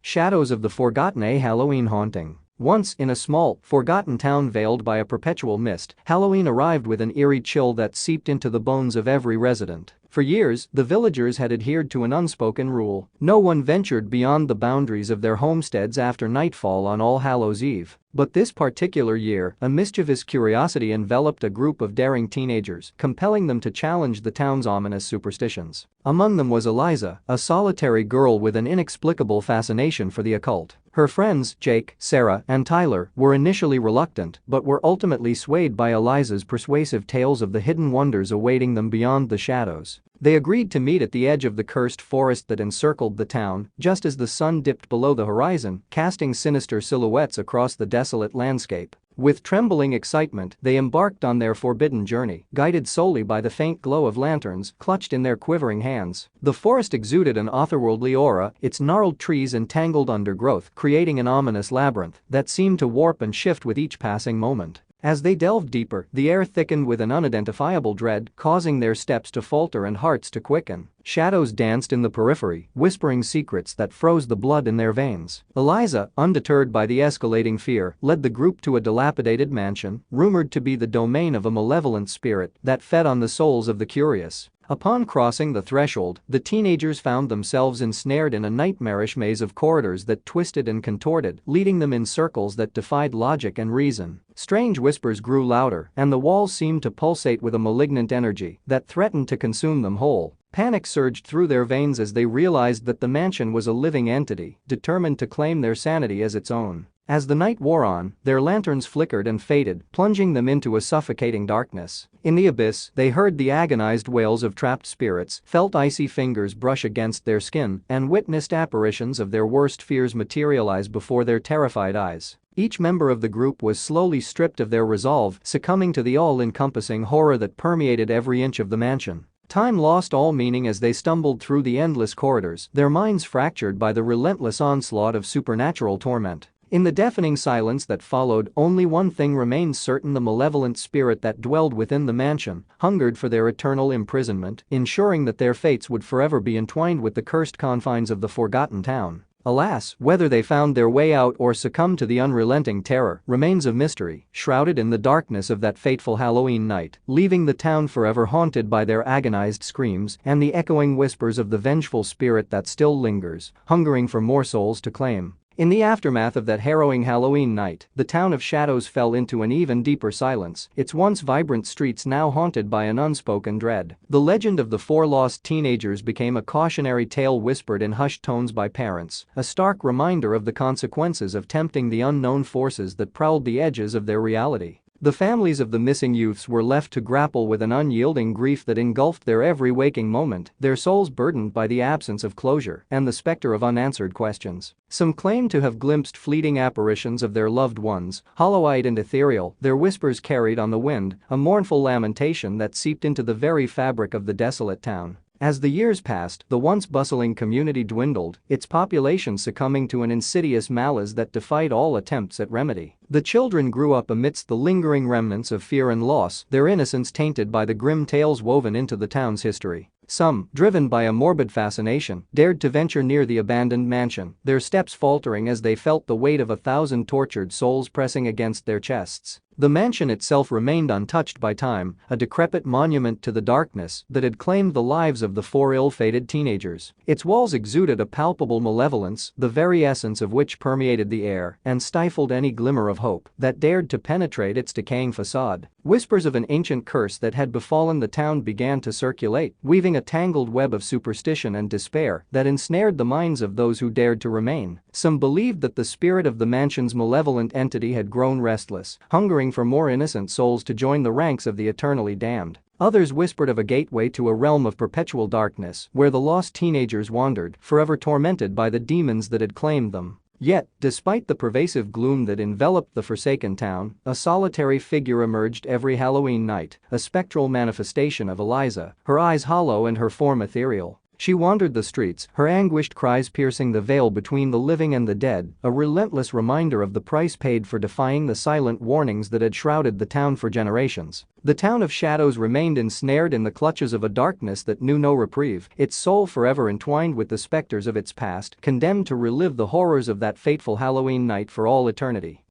Shadows of the Forgotten, a Halloween haunting. Once, in a small, forgotten town veiled by a perpetual mist, Halloween arrived with an eerie chill that seeped into the bones of every resident. For years, the villagers had adhered to an unspoken rule: no one ventured beyond the boundaries of their homesteads after nightfall on All Hallows' Eve. But this particular year, a mischievous curiosity enveloped a group of daring teenagers, compelling them to challenge the town's ominous superstitions. Among them was Eliza, a solitary girl with an inexplicable fascination for the occult. Her friends, Jake, Sarah, and Tyler, were initially reluctant but were ultimately swayed by Eliza's persuasive tales of the hidden wonders awaiting them beyond the shadows. They agreed to meet at the edge of the cursed forest that encircled the town, just as the sun dipped below the horizon, casting sinister silhouettes across the desolate landscape. With trembling excitement, they embarked on their forbidden journey, guided solely by the faint glow of lanterns clutched in their quivering hands. The forest exuded an otherworldly aura, its gnarled trees and tangled undergrowth creating an ominous labyrinth that seemed to warp and shift with each passing moment. As they delved deeper, the air thickened with an unidentifiable dread, causing their steps to falter and hearts to quicken. Shadows danced in the periphery, whispering secrets that froze the blood in their veins. Eliza, undeterred by the escalating fear, led the group to a dilapidated mansion, rumored to be the domain of a malevolent spirit that fed on the souls of the curious. Upon crossing the threshold, the teenagers found themselves ensnared in a nightmarish maze of corridors that twisted and contorted, leading them in circles that defied logic and reason. Strange whispers grew louder, and the walls seemed to pulsate with a malignant energy that threatened to consume them whole. Panic surged through their veins as they realized that the mansion was a living entity, determined to claim their sanity as its own. As the night wore on, their lanterns flickered and faded, plunging them into a suffocating darkness. In the abyss, they heard the agonized wails of trapped spirits, felt icy fingers brush against their skin, and witnessed apparitions of their worst fears materialize before their terrified eyes. Each member of the group was slowly stripped of their resolve, succumbing to the all-encompassing horror that permeated every inch of the mansion. Time lost all meaning as they stumbled through the endless corridors, their minds fractured by the relentless onslaught of supernatural torment. In the deafening silence that followed, only one thing remained certain: the malevolent spirit that dwelled within the mansion hungered for their eternal imprisonment, ensuring that their fates would forever be entwined with the cursed confines of the forgotten town. Alas, whether they found their way out or succumbed to the unrelenting terror remains a mystery, shrouded in the darkness of that fateful Halloween night, leaving the town forever haunted by their agonized screams and the echoing whispers of the vengeful spirit that still lingers, hungering for more souls to claim. In the aftermath of that harrowing Halloween night, the town of Shadows fell into an even deeper silence, its once vibrant streets now haunted by an unspoken dread. The legend of the four lost teenagers became a cautionary tale whispered in hushed tones by parents, a stark reminder of the consequences of tempting the unknown forces that prowled the edges of their reality. The families of the missing youths were left to grapple with an unyielding grief that engulfed their every waking moment, their souls burdened by the absence of closure and the specter of unanswered questions. Some claimed to have glimpsed fleeting apparitions of their loved ones, hollow-eyed and ethereal, their whispers carried on the wind, a mournful lamentation that seeped into the very fabric of the desolate town. As the years passed, the once bustling community dwindled, its population succumbing to an insidious malaise that defied all attempts at remedy. The children grew up amidst the lingering remnants of fear and loss, their innocence tainted by the grim tales woven into the town's history. Some, driven by a morbid fascination, dared to venture near the abandoned mansion, their steps faltering as they felt the weight of 1,000 tortured souls pressing against their chests. The mansion itself remained untouched by time, a decrepit monument to the darkness that had claimed the lives of the four ill-fated teenagers. Its walls exuded a palpable malevolence, the very essence of which permeated the air and stifled any glimmer of hope that dared to penetrate its decaying facade. Whispers of an ancient curse that had befallen the town began to circulate, weaving a tangled web of superstition and despair that ensnared the minds of those who dared to remain. Some believed that the spirit of the mansion's malevolent entity had grown restless, hungering for more innocent souls to join the ranks of the eternally damned. Others whispered of a gateway to a realm of perpetual darkness where the lost teenagers wandered, forever tormented by the demons that had claimed them. Yet, despite the pervasive gloom that enveloped the forsaken town, a solitary figure emerged every Halloween night, a spectral manifestation of Eliza, her eyes hollow and her form ethereal. She wandered the streets, her anguished cries piercing the veil between the living and the dead, a relentless reminder of the price paid for defying the silent warnings that had shrouded the town for generations. The town of shadows remained ensnared in the clutches of a darkness that knew no reprieve, its soul forever entwined with the specters of its past, condemned to relive the horrors of that fateful Halloween night for all eternity.